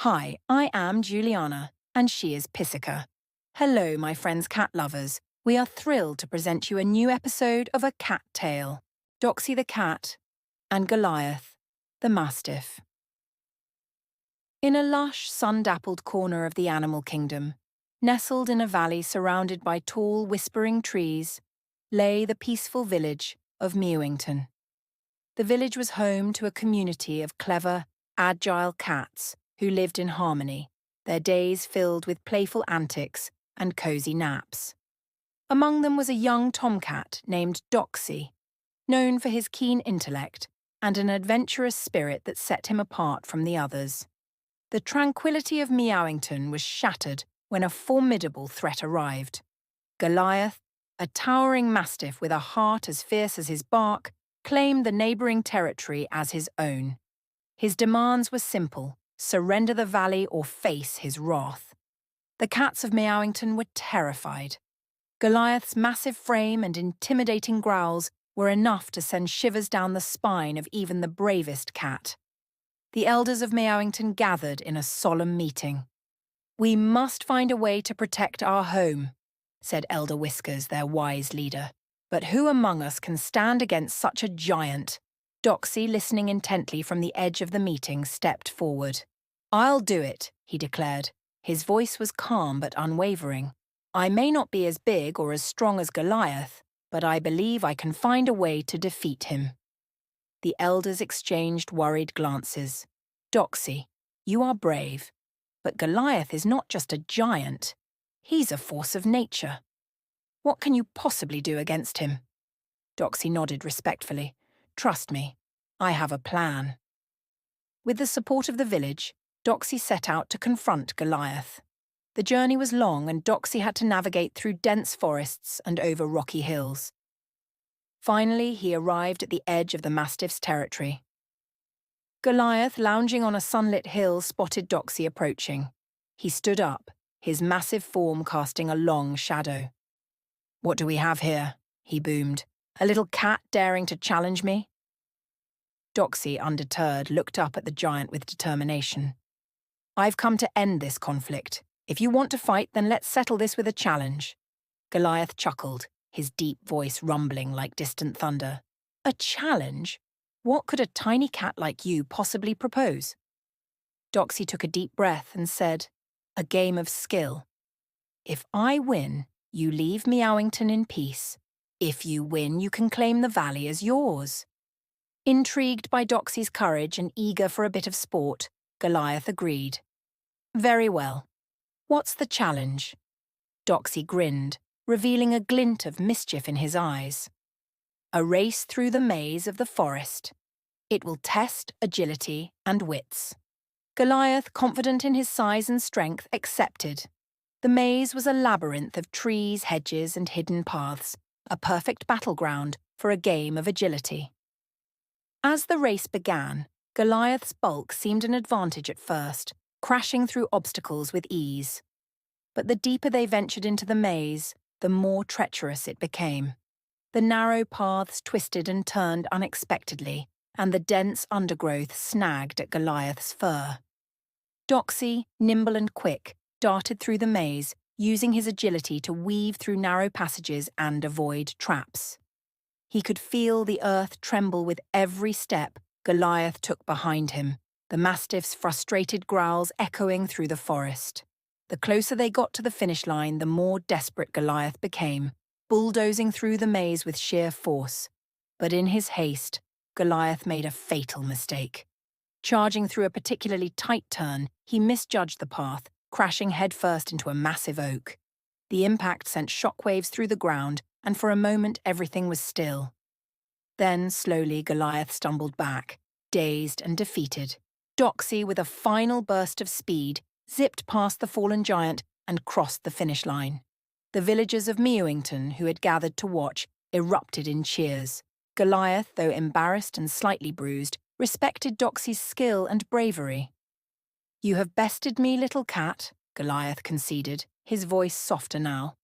Hi, I am Juliana, and she is Pisica. Hello, my friends cat lovers. We are thrilled to present you a new episode of A Cat Tale, Doxie the cat and Goliath, the Mastiff. In a lush, sun-dappled corner of the animal kingdom, nestled in a valley surrounded by tall, whispering trees, lay the peaceful village of Mewington. The village was home to a community of clever, agile cats who lived in harmony, their days filled with playful antics and cozy naps. Among them was a young tomcat named Doxie, known for his keen intellect and an adventurous spirit that set him apart from the others. The tranquility of Meowington was shattered when a formidable threat arrived. Goliath, a towering mastiff with a heart as fierce as his bark, claimed the neighbouring territory as his own. His demands were simple: surrender the valley or face his wrath. The cats of Meowington were terrified. Goliath's massive frame and intimidating growls were enough to send shivers down the spine of even the bravest cat. The elders of Meowington gathered in a solemn meeting. "We must find a way to protect our home," said Elder Whiskers, their wise leader. "But who among us can stand against such a giant?" Doxie, listening intently from the edge of the meeting, stepped forward. "I'll do it," he declared. His voice was calm but unwavering. "I may not be as big or as strong as Goliath, but I believe I can find a way to defeat him." The elders exchanged worried glances. "Doxie, you are brave, but Goliath is not just a giant. He's a force of nature. What can you possibly do against him?" Doxie nodded respectfully. "Trust me, I have a plan." With the support of the village, Doxie set out to confront Goliath. The journey was long and Doxie had to navigate through dense forests and over rocky hills. Finally, he arrived at the edge of the Mastiff's territory. Goliath, lounging on a sunlit hill, spotted Doxie approaching. He stood up, his massive form casting a long shadow. "What do we have here?" he boomed. "A little cat daring to challenge me?" Doxie, undeterred, looked up at the giant with determination. "I've come to end this conflict. If you want to fight, then let's settle this with a challenge." Goliath chuckled, his deep voice rumbling like distant thunder. "A challenge? What could a tiny cat like you possibly propose?" Doxie took a deep breath and said, "A game of skill. If I win, you leave Meowington in peace. If you win, you can claim the valley as yours." Intrigued by Doxie's courage and eager for a bit of sport, Goliath agreed. "Very well. What's the challenge?" Doxie grinned, revealing a glint of mischief in his eyes. "A race through the maze of the forest. It will test agility and wits." Goliath, confident in his size and strength, accepted. The maze was a labyrinth of trees, hedges, and hidden paths, a perfect battleground for a game of agility. As the race began, Goliath's bulk seemed an advantage at first, crashing through obstacles with ease. But the deeper they ventured into the maze, the more treacherous it became. The narrow paths twisted and turned unexpectedly, and the dense undergrowth snagged at Goliath's fur. Doxie, nimble and quick, darted through the maze, using his agility to weave through narrow passages and avoid traps. He could feel the earth tremble with every step Goliath took behind him, the mastiff's frustrated growls echoing through the forest. The closer they got to the finish line, the more desperate Goliath became, bulldozing through the maze with sheer force. But in his haste, Goliath made a fatal mistake. Charging through a particularly tight turn, he misjudged the path, crashing headfirst into a massive oak. The impact sent shockwaves through the ground, and for a moment everything was still. Then, slowly, Goliath stumbled back, dazed and defeated. Doxie, with a final burst of speed, zipped past the fallen giant and crossed the finish line. The villagers of Mewington, who had gathered to watch, erupted in cheers. Goliath, though embarrassed and slightly bruised, respected Doxie's skill and bravery. "You have bested me, little cat," Goliath conceded, his voice softer now.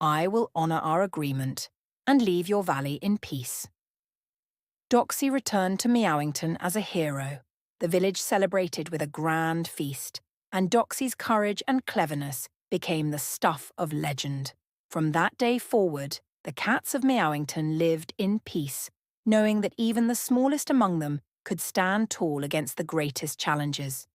"I will honour our agreement and leave your valley in peace." Doxie returned to Meowington as a hero, The village celebrated with a grand feast, and Doxie's courage and cleverness became the stuff of legend. From that day forward, the cats of Meowington lived in peace, knowing that even the smallest among them could stand tall against the greatest challenges.